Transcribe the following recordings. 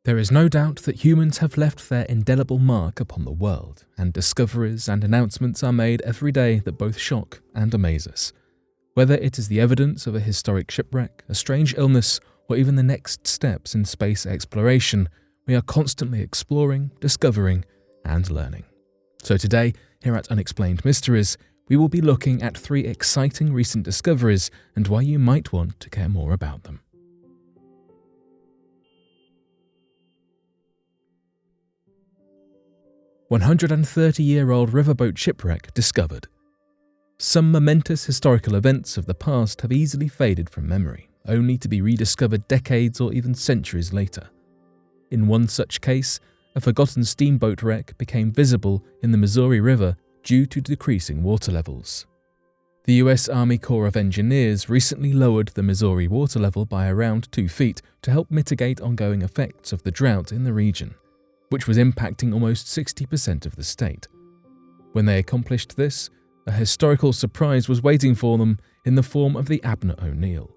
There is no doubt that humans have left their indelible mark upon the world, and discoveries and announcements are made every day that both shock and amaze us. Whether it is the evidence of a historic shipwreck, a strange illness, or even the next steps in space exploration, we are constantly exploring, discovering, and learning. So today, here at Unexplained Mysteries, we will be looking at 3 exciting recent discoveries and why you might want to care more about them. "130-year-old riverboat shipwreck discovered." Some momentous historical events of the past have easily faded from memory, only to be rediscovered decades or even centuries later. In one such case, a forgotten steamboat wreck became visible in the Missouri River due to decreasing water levels. The U.S. Army Corps of Engineers recently lowered the Missouri water level by around 2 feet to help mitigate ongoing effects of the drought in the region, which was impacting almost 60% of the state. When they accomplished this, a historical surprise was waiting for them in the form of the Thebner ONeal.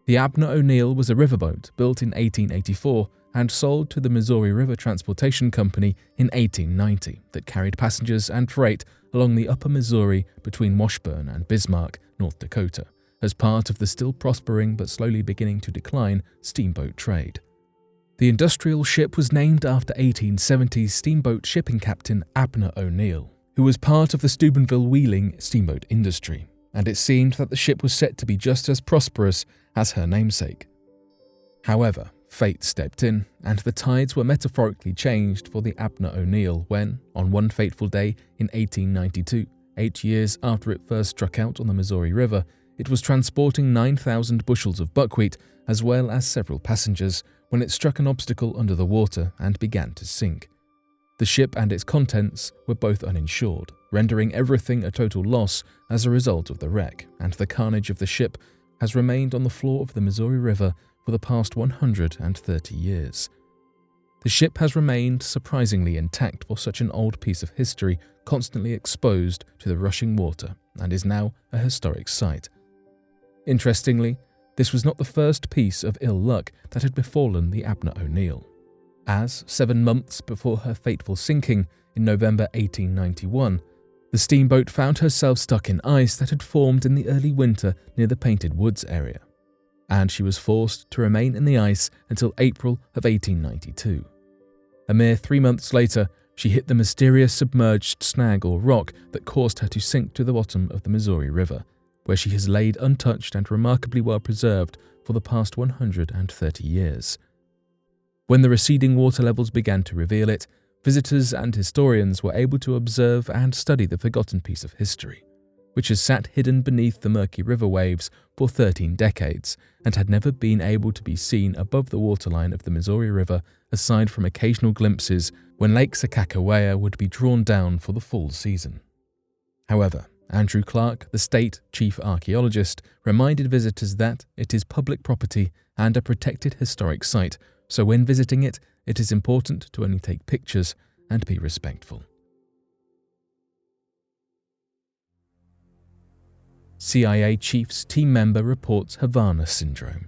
The Thebner ONeal was a riverboat built in 1884 and sold to the Missouri River Transportation Company in 1890 that carried passengers and freight along the upper Missouri between Washburn and Bismarck, North Dakota, as part of the still prospering but slowly beginning to decline steamboat trade. The industrial ship was named after 1870s steamboat shipping captain Thebner ONeal, who was part of the Steubenville wheeling steamboat industry, and it seemed that the ship was set to be just as prosperous as her namesake. However, fate stepped in, and the tides were metaphorically changed for the Thebner ONeal when, on one fateful day in 1892, 8 years after it first struck out on the Missouri River, it was transporting 9,000 bushels of buckwheat as well as several passengers when it struck an obstacle under the water and began to sink. The ship and its contents were both uninsured, rendering everything a total loss as a result of the wreck, and the carnage of the ship has remained on the floor of the Missouri River for the past 130 years. The ship has remained surprisingly intact for such an old piece of history, constantly exposed to the rushing water, and is now a historic site. Interestingly, this was not the first piece of ill luck that had befallen the Thebner ONeal, as 7 months before her fateful sinking in November 1891, the steamboat found herself stuck in ice that had formed in the early winter near the Painted Woods area, and she was forced to remain in the ice until April of 1892. A mere 3 months later, she hit the mysterious submerged snag or rock that caused her to sink to the bottom of the Missouri River, where she has laid untouched and remarkably well preserved for the past 130 years. When the receding water levels began to reveal it, visitors and historians were able to observe and study the forgotten piece of history, which has sat hidden beneath the murky river waves for 13 decades and had never been able to be seen above the waterline of the Missouri River aside from occasional glimpses when Lake Sakakawea would be drawn down for the fall season. However, Andrew Clark, the state chief archaeologist, reminded visitors that it is public property and a protected historic site, so when visiting it, it is important to only take pictures and be respectful. CIA chief's team member reports Havana syndrome.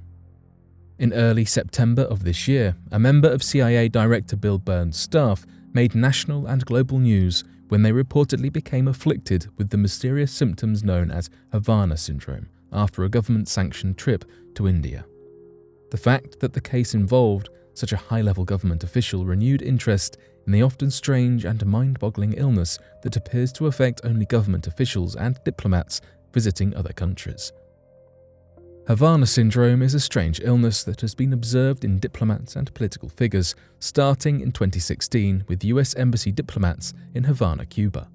In early September of this year, a member of CIA Director Bill Burns' staff made national and global news when they reportedly became afflicted with the mysterious symptoms known as Havana syndrome after a government-sanctioned trip to India. The fact that the case involved such a high-level government official renewed interest in the often strange and mind-boggling illness that appears to affect only government officials and diplomats visiting other countries. Havana syndrome is a strange illness that has been observed in diplomats and political figures, starting in 2016 with US embassy diplomats in Havana, Cuba.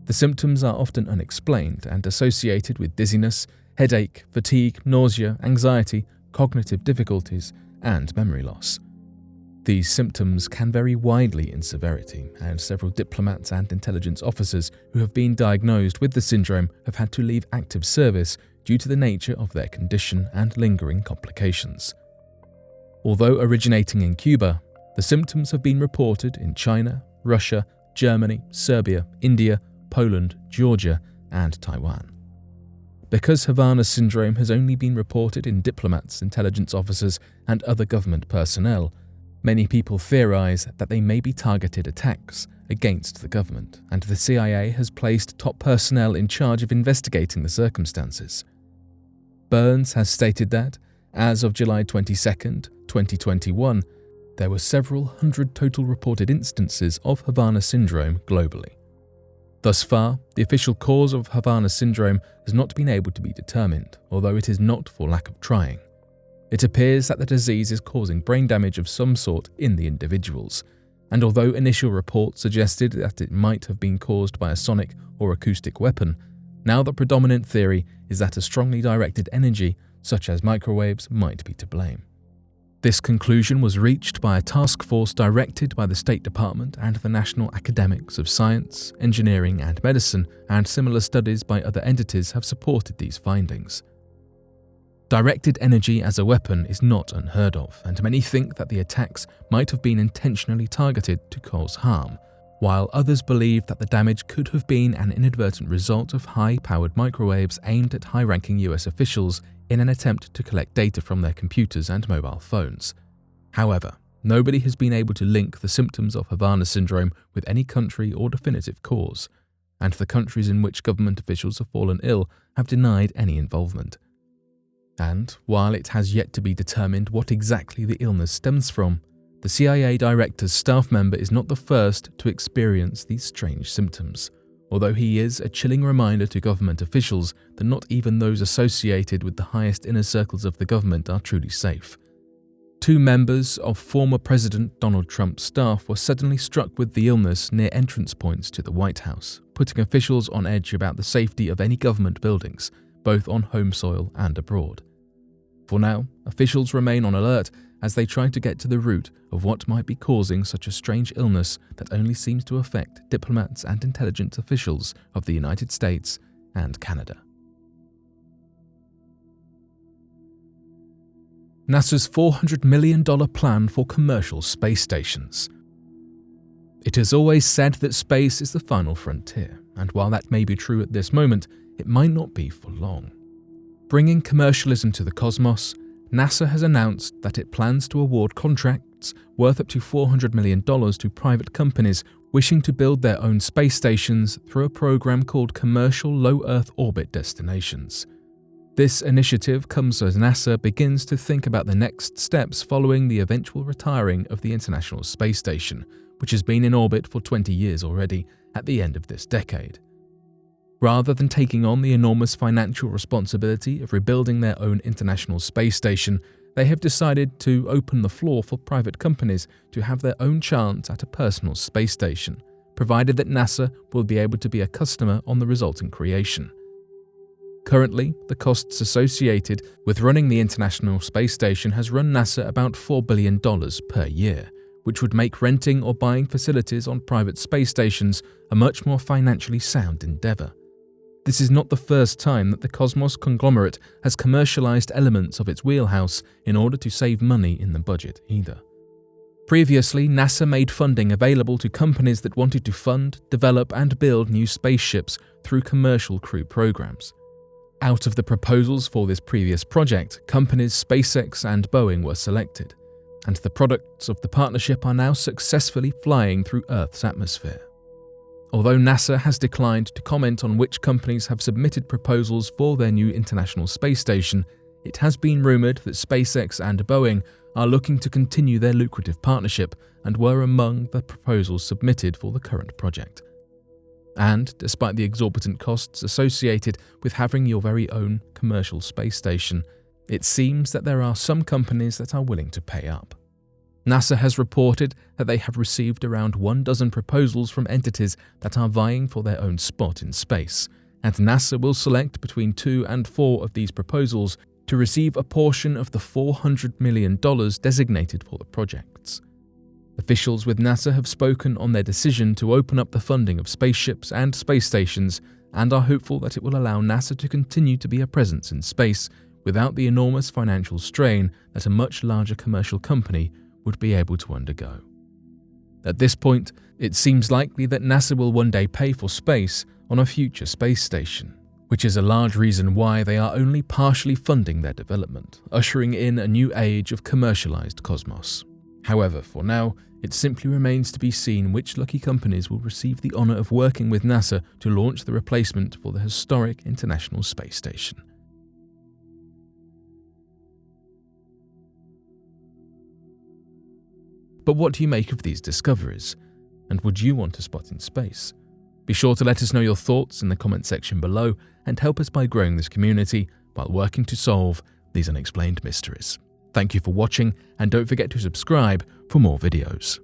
The symptoms are often unexplained and associated with dizziness, headache, fatigue, nausea, anxiety, cognitive difficulties, and memory loss. These symptoms can vary widely in severity, and several diplomats and intelligence officers who have been diagnosed with the syndrome have had to leave active service due to the nature of their condition and lingering complications. Although originating in Cuba, the symptoms have been reported in China, Russia, Germany, Serbia, India, Poland, Georgia, and Taiwan. Because Havana syndrome has only been reported in diplomats, intelligence officers, and other government personnel, Many people theorize that they may be targeted attacks against the government, and the CIA has placed top personnel in charge of investigating the circumstances. Burns has stated that, as of July 22, 2021, there were several hundred total reported instances of Havana syndrome globally. Thus far, the official cause of Havana syndrome has not been able to be determined, although it is not for lack of trying. It appears that the disease is causing brain damage of some sort in the individuals, and although initial reports suggested that it might have been caused by a sonic or acoustic weapon, now the predominant theory is that a strongly directed energy, such as microwaves, might be to blame. This conclusion was reached by a task force directed by the State Department and the National Academies of Science, Engineering and Medicine, and similar studies by other entities have supported these findings. Directed energy as a weapon is not unheard of, and many think that the attacks might have been intentionally targeted to cause harm, while others believe that the damage could have been an inadvertent result of high-powered microwaves aimed at high-ranking US officials in an attempt to collect data from their computers and mobile phones. However, nobody has been able to link the symptoms of Havana syndrome with any country or definitive cause, and the countries in which government officials have fallen ill have denied any involvement. And while it has yet to be determined what exactly the illness stems from, the CIA director's staff member is not the first to experience these strange symptoms, although he is a chilling reminder to government officials that not even those associated with the highest inner circles of the government are truly safe. 2 members of former President Donald Trump's staff were suddenly struck with the illness near entrance points to the White House, putting officials on edge about the safety of any government buildings, both on home soil and abroad. For now, officials remain on alert as they try to get to the root of what might be causing such a strange illness that only seems to affect diplomats and intelligence officials of the United States and Canada. NASA's $400 million plan for commercial space stations. It is always said that space is the final frontier, and while that may be true at this moment, it might not be for long. Bringing commercialism to the cosmos, NASA has announced that it plans to award contracts worth up to $400 million to private companies wishing to build their own space stations through a program called Commercial Low Earth Orbit Destinations. This initiative comes as NASA begins to think about the next steps following the eventual retiring of the International Space Station, which has been in orbit for 20 years already, at the end of this decade. Rather than taking on the enormous financial responsibility of rebuilding their own International Space Station, they have decided to open the floor for private companies to have their own chance at a personal space station, provided that NASA will be able to be a customer on the resulting creation. Currently, the costs associated with running the International Space Station has run NASA about $4 billion per year, which would make renting or buying facilities on private space stations a much more financially sound endeavor. This is not the first time that the Cosmos conglomerate has commercialized elements of its wheelhouse in order to save money in the budget either. Previously, NASA made funding available to companies that wanted to fund, develop, and build new spaceships through commercial crew programs. Out of the proposals for this previous project, companies SpaceX and Boeing were selected, and the products of the partnership are now successfully flying through Earth's atmosphere. Although NASA has declined to comment on which companies have submitted proposals for their new International Space Station, it has been rumored that SpaceX and Boeing are looking to continue their lucrative partnership and were among the proposals submitted for the current project. And, despite the exorbitant costs associated with having your very own commercial space station, it seems that there are some companies that are willing to pay up. NASA has reported that they have received around 12 proposals from entities that are vying for their own spot in space, and NASA will select between 2 and 4 of these proposals to receive a portion of the $400 million designated for the projects. Officials with NASA have spoken on their decision to open up the funding of spaceships and space stations and are hopeful that it will allow NASA to continue to be a presence in space without the enormous financial strain that a much larger commercial company would be able to undergo. At this point, it seems likely that NASA will one day pay for space on a future space station, which is a large reason why they are only partially funding their development, ushering in a new age of commercialized cosmos. However, for now, it simply remains to be seen which lucky companies will receive the honour of working with NASA to launch the replacement for the historic International Space Station. But what do you make of these discoveries? And would you want to spot in space? Be sure to let us know your thoughts in the comment section below and help us by growing this community while working to solve these unexplained mysteries. Thank you for watching, and don't forget to subscribe for more videos.